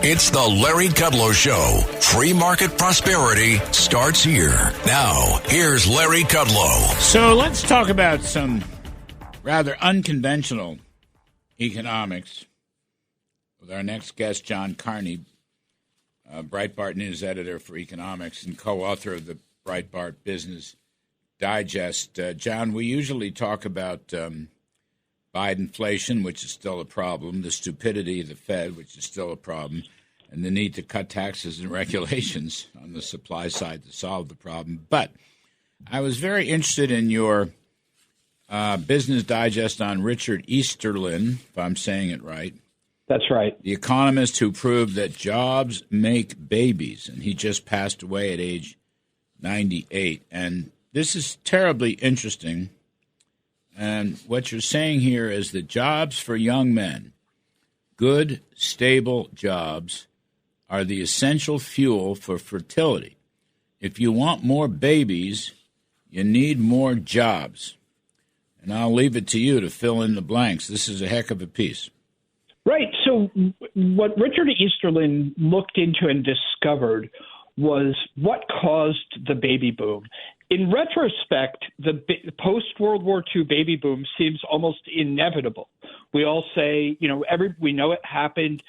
It's the Larry Kudlow Show. Free market prosperity starts here. Now, here's Larry Kudlow. So let's talk about some rather unconventional economics with our next guest, John Carney, Breitbart news editor for economics and co-author of the Breitbart Business Digest. John, we usually talk about Bidenflation, which is still a problem, the stupidity of the Fed, which is still a problem, and the need to cut taxes and regulations on the supply side to solve the problem. But I was very interested in your Business Digest on Richard Easterlin, if I'm saying it right. That's right. The economist who proved that jobs make babies, and he just passed away at age 98. And this is terribly interesting. And what you're saying here is that jobs for young men, good, stable jobs, are the essential fuel for fertility. If you want more babies, you need more jobs. And I'll leave it to you to fill in the blanks. This is a heck of a piece. Right. So what Richard Easterlin looked into and discovered was what caused the baby boom. In retrospect, the post-World War II baby boom seems almost inevitable. We all say, we know it happened.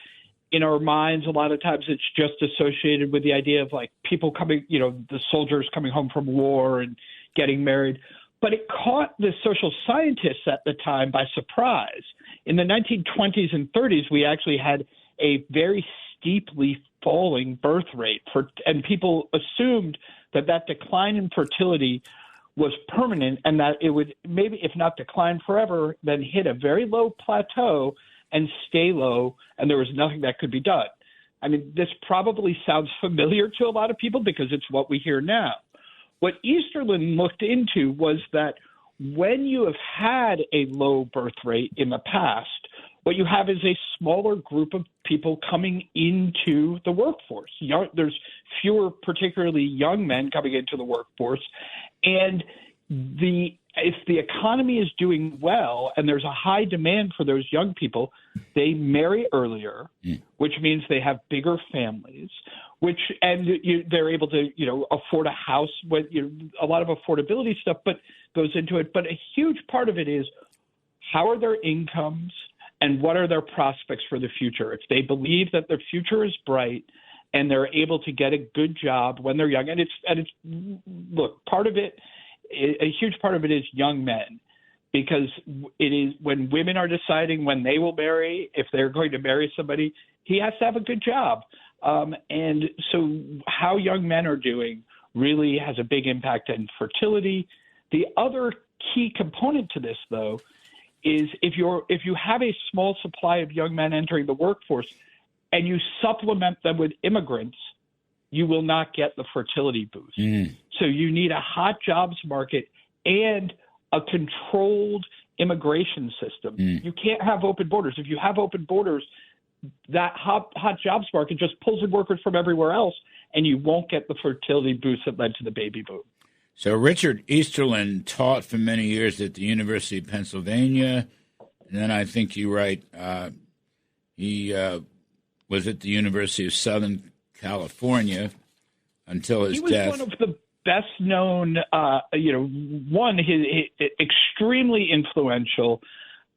In our minds, a lot of times it's just associated with the idea of like people coming, the soldiers coming home from war and getting married. But it caught the social scientists at the time by surprise. In the 1920s and 30s, we actually had a very steeply falling birth rate, and people assumed that decline in fertility was permanent and that it would maybe, if not decline forever, then hit a very low plateau and stay low, and there was nothing that could be done. I mean, this probably sounds familiar to a lot of people because it's what we hear now. What Easterlin looked into was that when you have had a low birth rate in the past, what you have is a smaller group of people coming into the workforce. There's fewer, particularly young men, coming into the workforce. And if the economy is doing well and there's a high demand for those young people, they marry earlier, which means they have bigger families, they're able to, afford a house with a lot of affordability stuff, but goes into it. But a huge part of it is how are their incomes and what are their prospects for the future? If they believe that their future is bright and they're able to get a good job when they're young, and it's look, part of it, a huge part of it is young men, because it is when women are deciding when they will marry, if they're going to marry somebody, he has to have a good job. And so how young men are doing really has a big impact on fertility. The other key component to this, though, is if you have a small supply of young men entering the workforce and you supplement them with immigrants, you will not get the fertility boost. So you need a hot jobs market and a controlled immigration system. You can't have open borders. If you have open borders, that hot jobs market just pulls in workers from everywhere else, and you won't get the fertility boost that led to the baby boom. So Richard Easterlin taught for many years at the University of Pennsylvania, and then I think you're right, he was at the University of Southern California until his death. He was one of the best-known, he's extremely influential,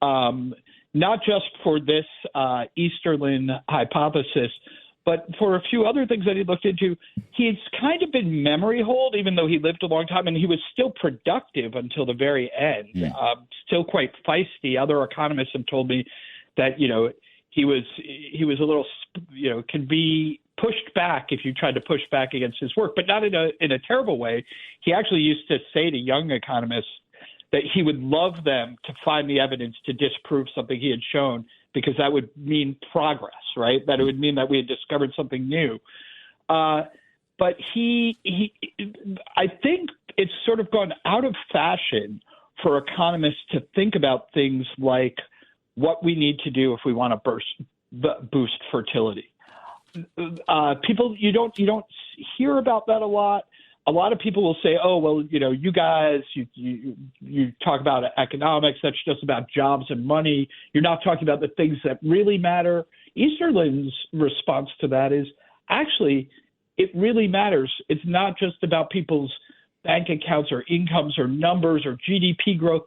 not just for this Easterlin hypothesis, but for a few other things that he looked into. He's kind of been memory hold, even though he lived a long time, and he was still productive until the very end, still quite feisty. Other economists have told me that, he was a little, can be pushed back if you tried to push back against his work, but not in a terrible way. He actually used to say to young economists that he would love them to find the evidence to disprove something he had shown, because that would mean progress, right? That it would mean that we had discovered something new. But I think it's sort of gone out of fashion for economists to think about things like what we need to do if we want to boost fertility. People, you don't hear about that a lot. a lot of people will say, oh, well, you guys, you talk about economics. That's just about jobs and money. You're not talking about the things that really matter. Easterlin's response to that is actually it really matters. It's not just about people's bank accounts or incomes or numbers or GDP growth.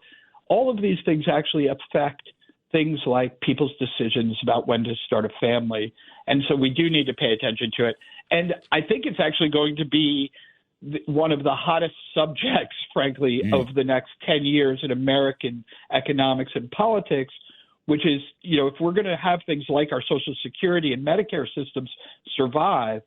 All of these things actually affect things like people's decisions about when to start a family. And so we do need to pay attention to it. And I think it's actually going to be one of the hottest subjects, frankly, of the next 10 years in American economics and politics, which is, if we're going to have things like our Social Security and Medicare systems survive,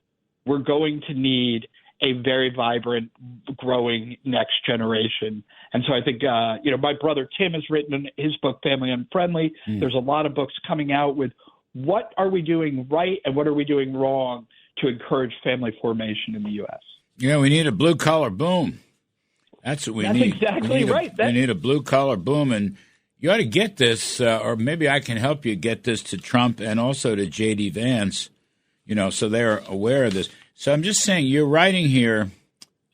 we're going to need a very vibrant, growing next generation. And so I think, my brother Tim has written his book, Family Unfriendly. There's a lot of books coming out with what are we doing right and what are we doing wrong to encourage family formation in the U.S. Yeah, we need a blue-collar boom. That's what we need. That's exactly right. We need a blue-collar boom, and you ought to get this, or maybe I can help you get this to Trump and also to J.D. Vance, so they're aware of this. So I'm just saying, you're writing here,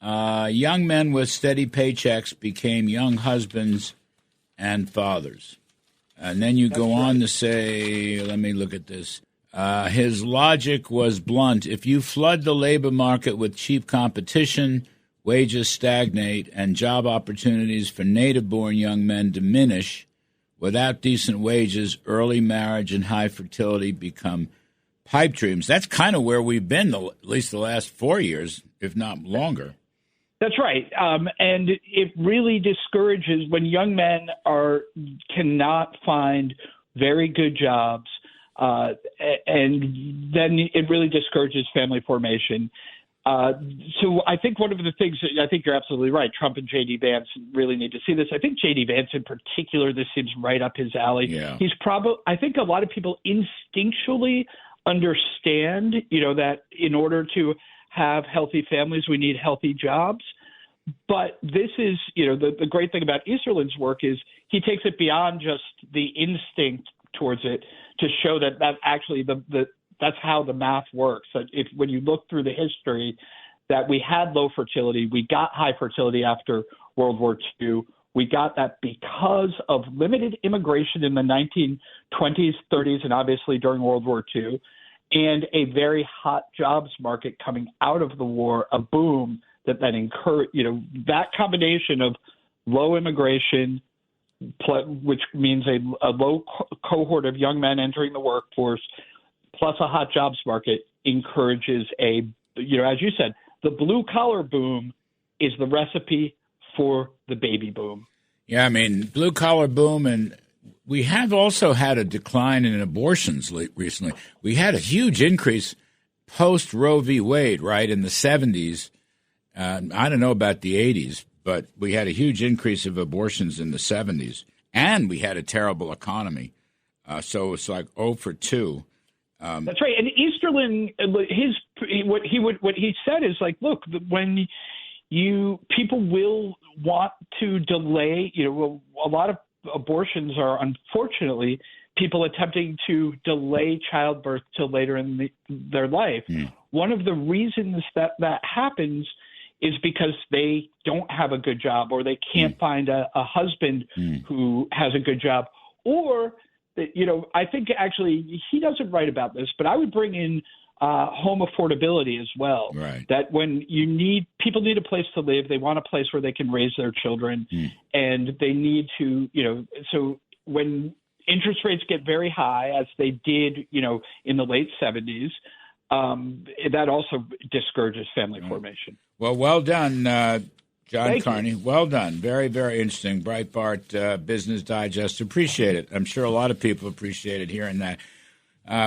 young men with steady paychecks became young husbands and fathers. And then you go on to say, let me look at this. His logic was blunt. If you flood the labor market with cheap competition, wages stagnate, and job opportunities for native-born young men diminish, without decent wages, early marriage and high fertility become pipe dreams. That's kind of where we've been, at least the last 4 years, if not longer. That's right. And it really discourages when young men cannot find very good jobs. And then it really discourages family formation. So I think one of the things – I think you're absolutely right. Trump and J.D. Vance really need to see this. I think J.D. Vance in particular, this seems right up his alley. Yeah. I think a lot of people instinctually understand, that in order to have healthy families, we need healthy jobs. But this is, the great thing about Easterlin's work is he takes it beyond just the instinct towards it to show that actually that's how the math works. That when you look through the history, that we had low fertility, we got high fertility after World War II. We got that because of limited immigration in the 1920s, 30s, and obviously during World War II, and a very hot jobs market coming out of the war, a boom that then encouraged, that combination of low immigration, which means a low cohort of young men entering the workforce, plus a hot jobs market encourages as you said, the blue-collar boom is the recipe for the baby boom. Yeah, I mean, blue-collar boom, and we have also had a decline in abortions recently. We had a huge increase post-Roe v. Wade, right, in the 70s. I don't know about the 80s, but we had a huge increase of abortions in the 70s, and we had a terrible economy. So it's like 0 for 2. That's right. And Easterlin, what he said is like, look, when people will want to delay, a lot of abortions are unfortunately people attempting to delay childbirth till later in their life. One of the reasons that happens is because they don't have a good job, or they can't find a husband who has a good job, or I think actually he doesn't write about this, but I would bring in home affordability as well. Right. That when people need a place to live, they want a place where they can raise their children, and they need to, so when interest rates get very high, as they did, in the late 70s, that also discourages family formation. Well done, John Thank Carney. you. Well done. Very, very interesting. Breitbart Business Digest. Appreciate it. I'm sure a lot of people appreciated hearing that.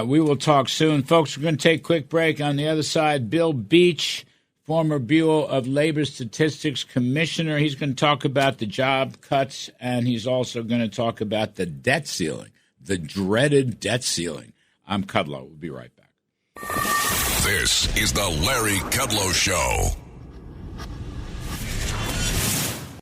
We will talk soon. Folks, we're going to take a quick break. On the other side, Bill Beach, former Bureau of Labor Statistics Commissioner. He's going to talk about the job cuts, and he's also going to talk about the debt ceiling, the dreaded debt ceiling. I'm Kudlow. We'll be right back. This is the Larry Kudlow Show.